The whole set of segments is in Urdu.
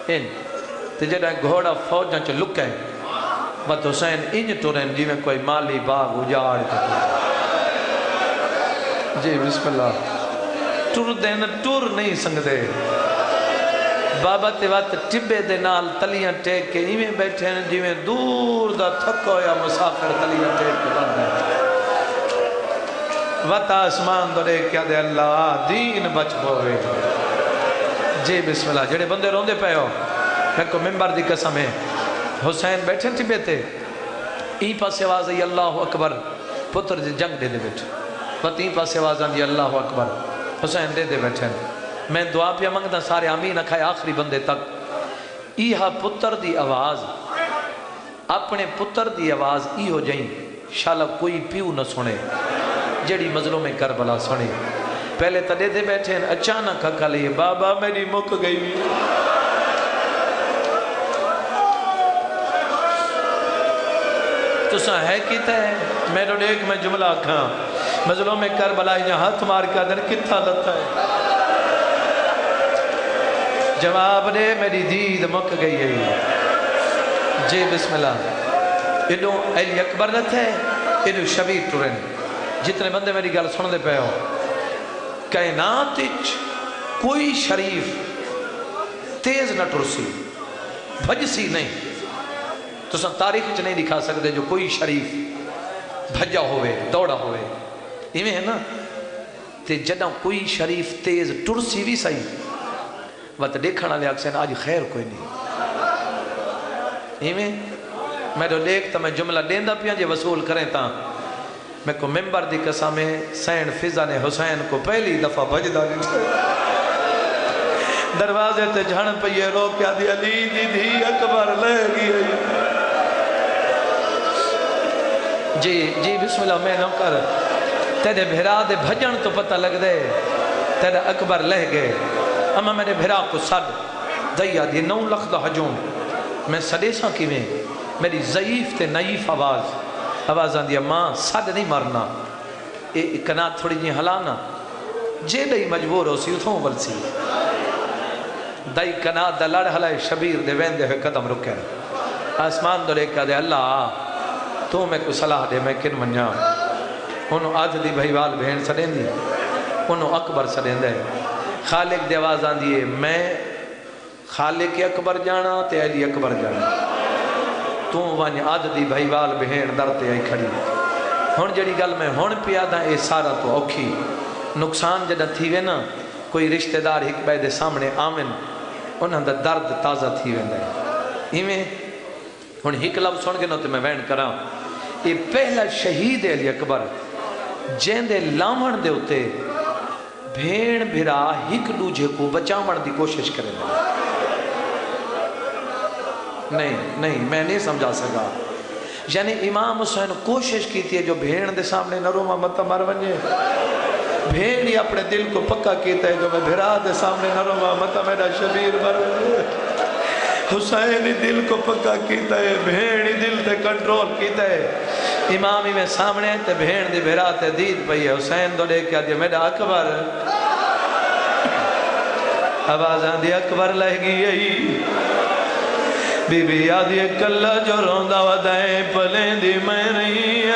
ان تے جڑا گھوڑا فوجاں چ لکے بت حسین انج ٹرن جی میں کوئی مالی باغ اجاڑ کے جی بسم اللہ ٹر دین ٹر نہیں سنگدے بابا تے وقت ٹبے دے نال تلیاں ٹیک کے ایویں بیٹھے ہیں جی میں دور دا تھک ہویا مسافر تلیاں ٹیک کے بن رہے وقت آسمان دے کیا دے اللہ دین بچ ہوئے جی بسم اللہ جڑے بندے روندے پہ ہو میں کو ممبر دی قسم ہے حسین بیٹھے ٹبے تے ای پاس آواز ہے اللہ اکبر پتر جی جنگ دے بیٹھے وقت ای پاس آواز آندی اللہ اکبر حسین دے بیٹھے میں دعا پہ منگتا سارے آمین اکھائے آخری بندے تک ایہا پتر دی آواز اپنے پتر دی آواز ای ہو جائیں شالا کوئی پیو نہ سنے جڑی مظلوم کربلا سنے پہلے تدے دے بیٹھے ہیں اچانک ہکا لئے بابا میری مک گئی تو سا ہے کیتا ہے میرے ایک میں جملہ کھاں مظلوم کربلا یہاں ہاتھ مار کے دن کتھا لتا ہے جواب دے میری دید مک گئی ہے جی بسم اللہ انہوں علی اکبر نہ تھے انہوں شبیر ٹرین جتنے بندے میری گل سن دے پہ ہو کائنات کوئی شریف تیز نہ ٹرسی بھجسی نہیں تو سن تاریخ نہیں دکھا سکتے جو کوئی شریف بھجا ہوئے دوڑا ہوئے ایویں ہے نا تے جدہ کوئی شریف تیز ٹرسی بھی صحیح وقت دیکھنا لے اکسین آج خیر کوئی نہیں ایویں میں تو دیکھتا میں جملہ دیندہ پیا جے وصول کریں تا میں کو ممبر دی قسم ہے سین فضا نے حسین کو پہلی دفعہ بجدہ دروازے تے جھڑ پہ یہ رو کیا دی علی دی دھی اکبر لے گئی جی بسم اللہ میں نوکر تیرے بھرا دے بھجن تو پتہ لگ دے تیرے اکبر لہ گئے اما میرے بھرا کو صد دیا دی 9 لکھ دا حجوم میں صدے ساں کی میں میری ضعیف تے نعیف آواز آن دیا ماں صد نہیں مرنا کنات تھوڑی جی ہلانا جے دائی مجبور ہو سی اتھوں بل سی دائی کنات دا لڑ ہلائے شبیر دے وین دے ہوئے قدم رکھے آسمان دو لے کہا دے اللہ تو میں کو صلاح دے میں کن منیا انہوں آج دی بھائیوال بہن سڑیں دی انہوں اکبر سڑیں دے خالق دے آواز آن دیئے میں خالق اکبر جانا تے علی اکبر جانا تو وانی آج دی بھائیوال بہن درتے آئی کھڑی ہون جڑی گل میں ہون پیادا اے سارا تو اوکھی نقصان جڑا تھی وے نا کوئی رشتہ دار ایک بے دے سامنے آمن انہاں دا درد تازہ تھی وے دے ایمیں ہون ایک لفظ سن کے نو تے میں وین کراں یہ پہلا شہید علی اکبر جین دے لامن دے ہوتے بھین بھرا ہک دوجھے کو بچامن دی کوشش کرے نہیں میں نہیں سمجھا سکا یعنی امام حسین کوشش کی تھی جو بھین دے سامنے نروما مت مر ونجے بھین ہی اپنے دل کو پکا کیتا ہے جو میں بھرا دے سامنے نروما مت میرا شبیر مر ونجے حسین دل کو پکا کیتا ہے بھین دل تے کنٹرول کیتا ہے امامی میں سامنے تے بھین دی بھرا تے دید پئی ہے حسین دو لے کے آدھے میرا اکبر آواز آن دی اکبر لہ گئی بی بی آدھی کلہ جو روندہ ودائیں پلیں دی میں نہیں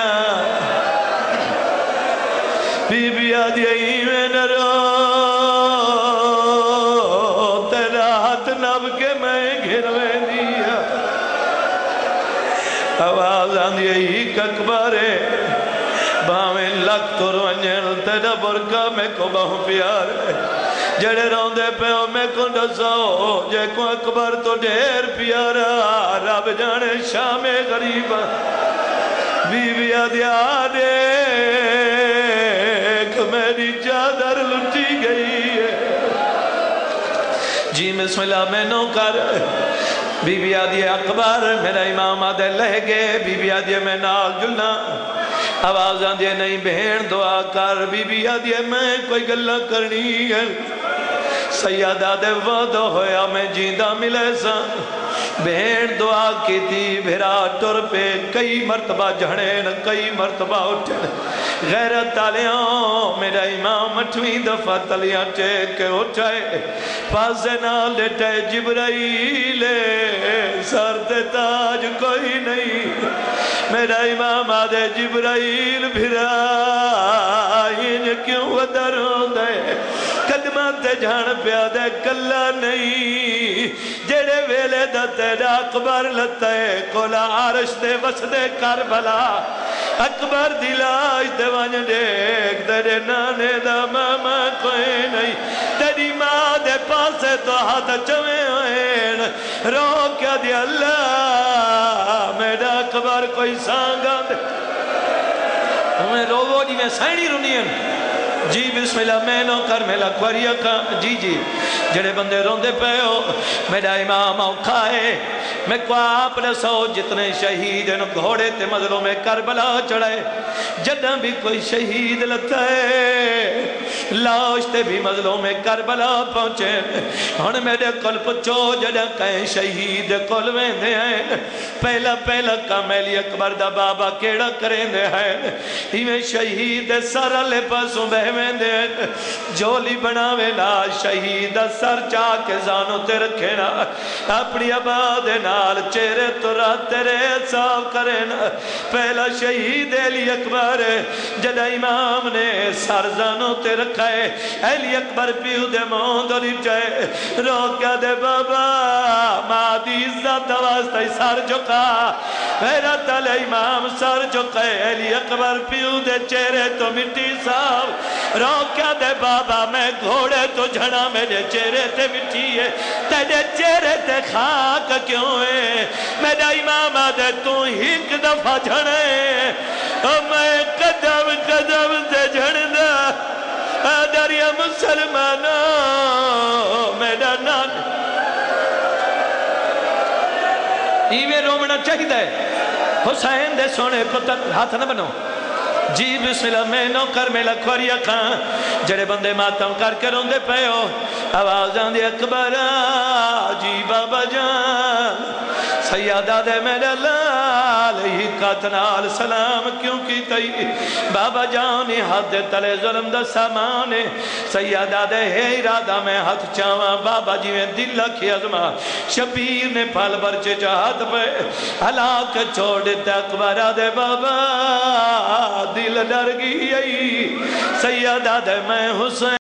بی بی آدھی میں نہ رو تیرا ہاتھ نب کے میں گھروے دیا آواز آندھی ایک اکبارے باویں لکھ تو رونجل تیرا برکہ میں کو بہو پیار جڑے روندے پہ ہو میں کو ڈساؤ جے کو اکبر تو ڈھیر پیارا رب جانے شام غریب بی بی آدھیا دیکھ میری چادر لٹی گئی ہے جی بسم اللہ میں نو کر بی بی آدھیا اکبر میرا امام آدھے لہ گئے بی بی آدھیا میں نال جلنا آواز آدھیا نہیں بہن دعا کر بی بی آدھیا میں کوئی گلہ کرنی ہے سیادہ دے وعدہ ہویا میں جیندہ ملے سا بہن دعا کی تھی بھیرا ٹر پہ کئی مرتبہ جھڑین کئی مرتبہ اٹھن غیرت آلیاں میرا امام 8ویں دفعہ تلیاں ٹیک کے اٹھائے پاسے نہ لیٹے جبرائیل سر تے تاج کوئی نہیں میرا امام آدھے جبرائیل بھیرا ہین کیوں ودر ہوندے قدمہ تے جھان پیا دے کلا نہیں جڑے ویلے دا تیرا اکبر لتا ہے کولا عرش دے وسدے کربلا اکبر دلاج دے وانج دیکھ تیرے نانے دا ماما کوئی نہیں تیری ماں دے پاسے تو ہاتھ چویں ہوئین رو کیا دی اللہ میرا اکبر کوئی سانگا دے ہمیں روو جی میں سائنی رونین جی بسم اللہ میں نو کر میلا کوریا کا جی جڑے بندے روندے پہ ہو میرا امام اوکھا ہے میں کو آپ رسو جتنے شہید ان گھوڑے تے مظلوں میں کربلا چڑھائے جدہ بھی کوئی شہید لتا ہے لاش تے بھی مظلوں میں کربلا پہنچے ہن میرے کل پچھو جدہ کہیں شہید کل ویندے ہیں پہلا کامیلی اکبر دا بابا کیڑا کریں دے ہیں ہمیں شہید سارا لے پاسوں بہ ویندے ہیں جولی بناوے نا شہید سر چاہ کے زانوں تے رکھے نا اپنی آباد نال چہرے تو رات تیرے صاف کرے نا پہلا شہید علی اکبر جدہ امام نے سر زانوں تے رکھا ہے علی اکبر پیو دے موند اور جائے رو کیا دے بابا مادی عزت واسطہ سر جھکا میرا تل امام سر جھکا ہے علی اکبر پیو دے چہرے تو مٹی صاف رو کیا دے بابا میں گھوڑے تو جھڑا میرے چہرے تے مٹی ہے تیرے چہرے تے خاک کیوں ہے میرا امام آدھے تو ایک دفعہ جھڑے میں قدم سے جھڑنا دریا مسلمانوں میرا نان ایویں رومنا چاہید ہے حسین دے سونے پتر ہاتھ نہ بنو جی بسم اللہ میں نو کر میں لکھوریا کھاں جڑے بندے ماتم کر کے روندے پہ ہو آوازاں دے اکبر جی بابا جان سیادہ دے میرے لال ہی قاتنال سلام کیوں کی تئی بابا جانی ہاتھ دے تلے ظلم دا سامانے سیادہ دے ہے ارادہ میں ہاتھ چاواں بابا جی میں دل لکھی ازما شبیر نے پھال برچے چاہت پہ ہلاک چھوڑ دیتا اکبر دے بابا دل ڈر گئی سیادہ دے میں حسین